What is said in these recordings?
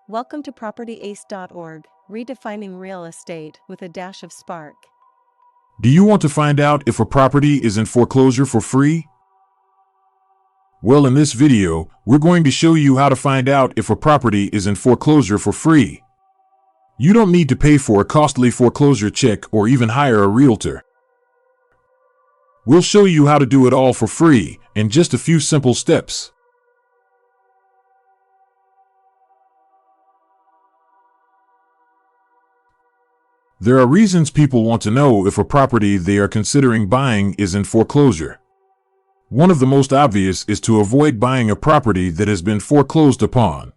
Welcome to PropertyAce.org, redefining real estate with a dash of spark. Do you want to find out if a property is in foreclosure for free? Well, in this video, we're going to show you how to find out if a property is in foreclosure for free. You don't need to pay for a costly foreclosure check or even hire a realtor. We'll show you how to do it all for free in just a few simple steps. There are reasons people want to know if a property they are considering buying is in foreclosure. One of the most obvious is to avoid buying a property that has been foreclosed upon.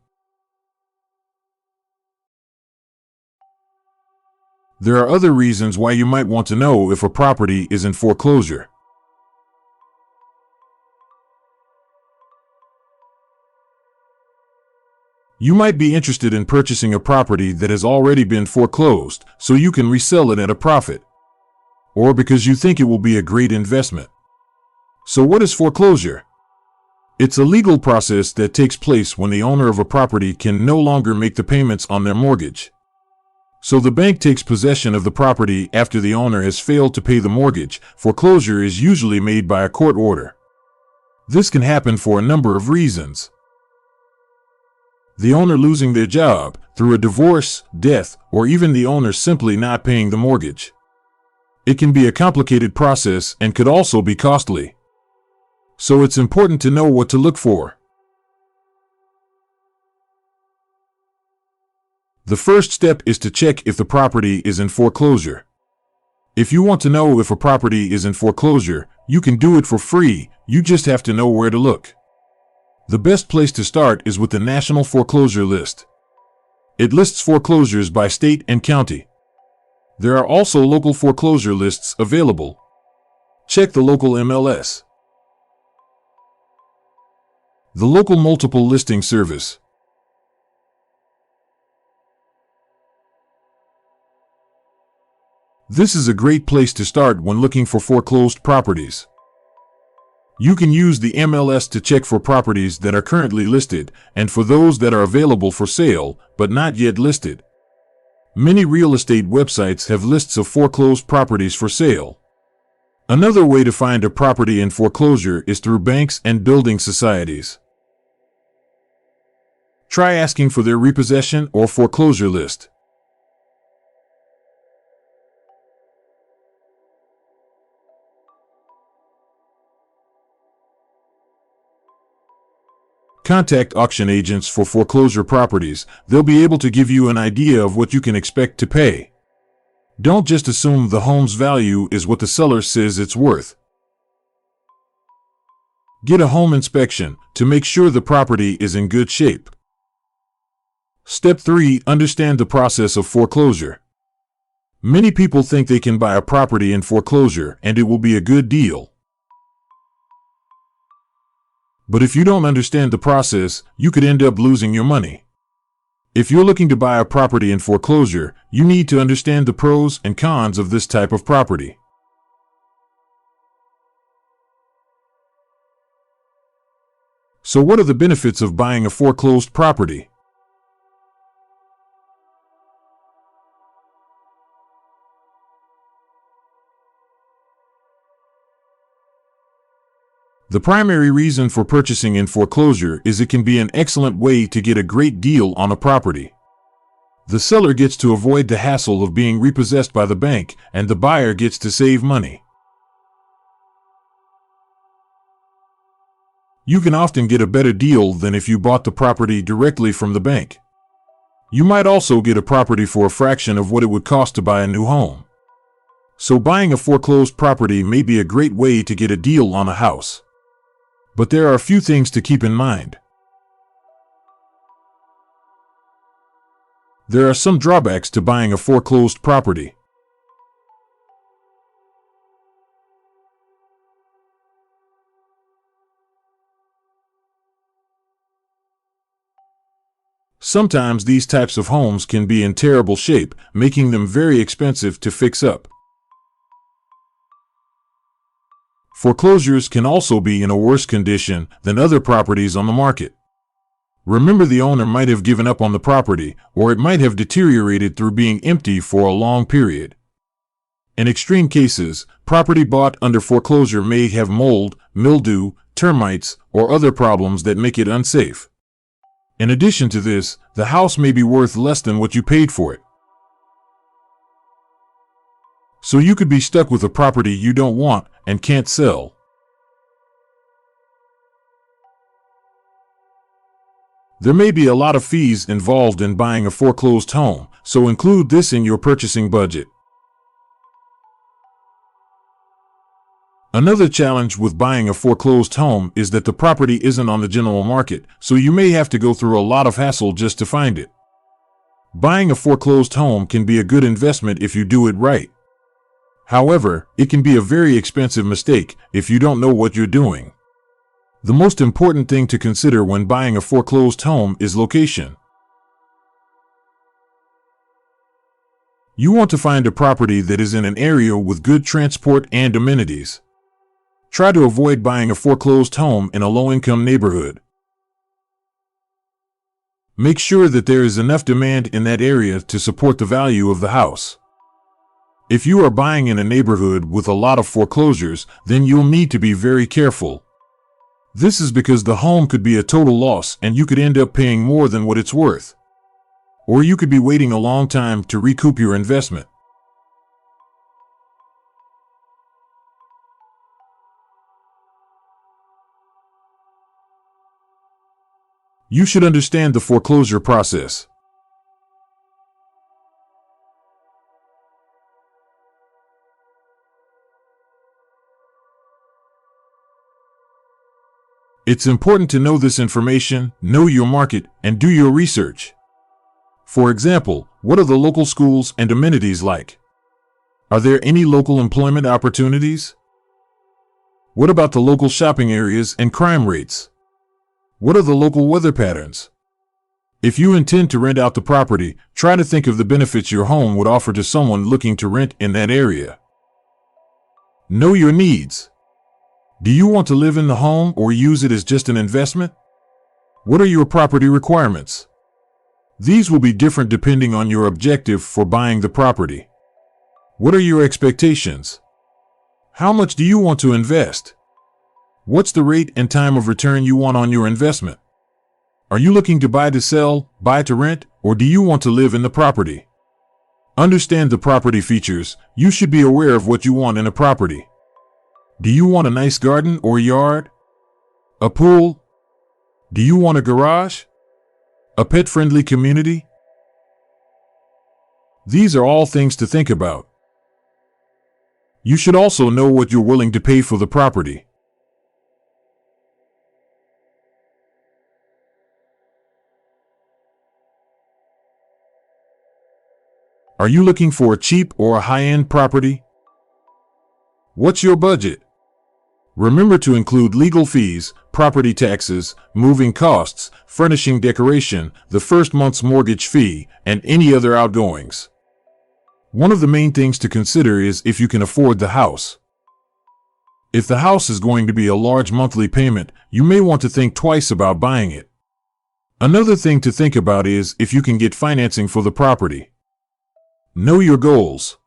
There are other reasons why you might want to know if a property is in foreclosure. You might be interested in purchasing a property that has already been foreclosed so you can resell it at a profit, or because you think it will be a great investment. So what is foreclosure? It's a legal process that takes place when the owner of a property can no longer make the payments on their mortgage. So the bank takes possession of the property after the owner has failed to pay the mortgage. Foreclosure is usually made by a court order. This can happen for a number of reasons. The owner losing their job, through a divorce, death, or even the owner simply not paying the mortgage. It can be a complicated process and could also be costly. So it's important to know what to look for. The first step is to check if the property is in foreclosure. If you want to know if a property is in foreclosure, you can do it for free. You just have to know where to look. The best place to start is with the National Foreclosure List. It lists foreclosures by state and county. There are also local foreclosure lists available. Check the local MLS. The local multiple listing service. This is a great place to start when looking for foreclosed properties. You can use the MLS to check for properties that are currently listed and for those that are available for sale but not yet listed. Many real estate websites have lists of foreclosed properties for sale. Another way to find a property in foreclosure is through banks and building societies. Try asking for their repossession or foreclosure list. Contact auction agents for foreclosure properties. They'll be able to give you an idea of what you can expect to pay. Don't just assume the home's value is what the seller says it's worth. Get a home inspection to make sure the property is in good shape. Step 3. Understand the process of foreclosure. Many people think they can buy a property in foreclosure and it will be a good deal. But if you don't understand the process, you could end up losing your money. If you're looking to buy a property in foreclosure, you need to understand the pros and cons of this type of property. So what are the benefits of buying a foreclosed property? The primary reason for purchasing in foreclosure is it can be an excellent way to get a great deal on a property. The seller gets to avoid the hassle of being repossessed by the bank, and the buyer gets to save money. You can often get a better deal than if you bought the property directly from the bank. You might also get a property for a fraction of what it would cost to buy a new home. So buying a foreclosed property may be a great way to get a deal on a house. But there are a few things to keep in mind. There are some drawbacks to buying a foreclosed property. Sometimes these types of homes can be in terrible shape, making them very expensive to fix up. Foreclosures can also be in a worse condition than other properties on the market. Remember, the owner might have given up on the property, or it might have deteriorated through being empty for a long period. In extreme cases, property bought under foreclosure may have mold, mildew, termites, or other problems that make it unsafe. In addition to this, the house may be worth less than what you paid for it. So you could be stuck with a property you don't want and can't sell. There may be a lot of fees involved in buying a foreclosed home, so include this in your purchasing budget. Another challenge with buying a foreclosed home is that the property isn't on the general market, so you may have to go through a lot of hassle just to find it. Buying a foreclosed home can be a good investment if you do it right. However, it can be a very expensive mistake if you don't know what you're doing. The most important thing to consider when buying a foreclosed home is location. You want to find a property that is in an area with good transport and amenities. Try to avoid buying a foreclosed home in a low-income neighborhood. Make sure that there is enough demand in that area to support the value of the house. If you are buying in a neighborhood with a lot of foreclosures, then you'll need to be very careful. This is because the home could be a total loss and you could end up paying more than what it's worth. Or you could be waiting a long time to recoup your investment. You should understand the foreclosure process. It's important to know this information, know your market, and do your research. For example, what are the local schools and amenities like? Are there any local employment opportunities? What about the local shopping areas and crime rates? What are the local weather patterns? If you intend to rent out the property, try to think of the benefits your home would offer to someone looking to rent in that area. Know your needs. Do you want to live in the home or use it as just an investment? What are your property requirements? These will be different depending on your objective for buying the property. What are your expectations? How much do you want to invest? What's the rate and time of return you want on your investment? Are you looking to buy to sell, buy to rent, or do you want to live in the property? Understand the property features. You should be aware of what you want in a property. Do you want a nice garden or yard? A pool? Do you want a garage? A pet-friendly community? These are all things to think about. You should also know what you're willing to pay for the property. Are you looking for a cheap or a high-end property? What's your budget? Remember to include legal fees, property taxes, moving costs, furnishing decoration, the first month's mortgage fee, and any other outgoings. One of the main things to consider is if you can afford the house. If the house is going to be a large monthly payment, you may want to think twice about buying it. Another thing to think about is if you can get financing for the property. Know your goals.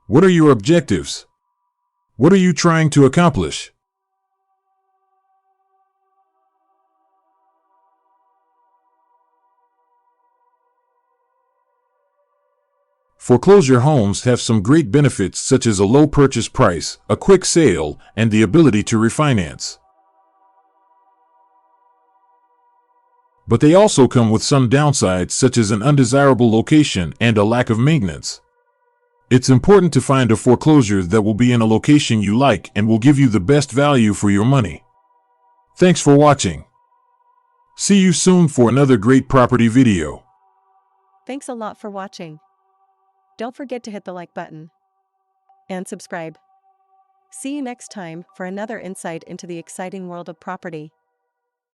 What are your objectives? What are you trying to accomplish? Foreclosure homes have some great benefits such as a low purchase price, a quick sale, and the ability to refinance. But they also come with some downsides such as an undesirable location and a lack of maintenance. It's important to find a foreclosure that will be in a location you like and will give you the best value for your money. Thanks for watching. See you soon for another great property video. Thanks a lot for watching. Don't forget to hit the like button and subscribe. See you next time for another insight into the exciting world of property.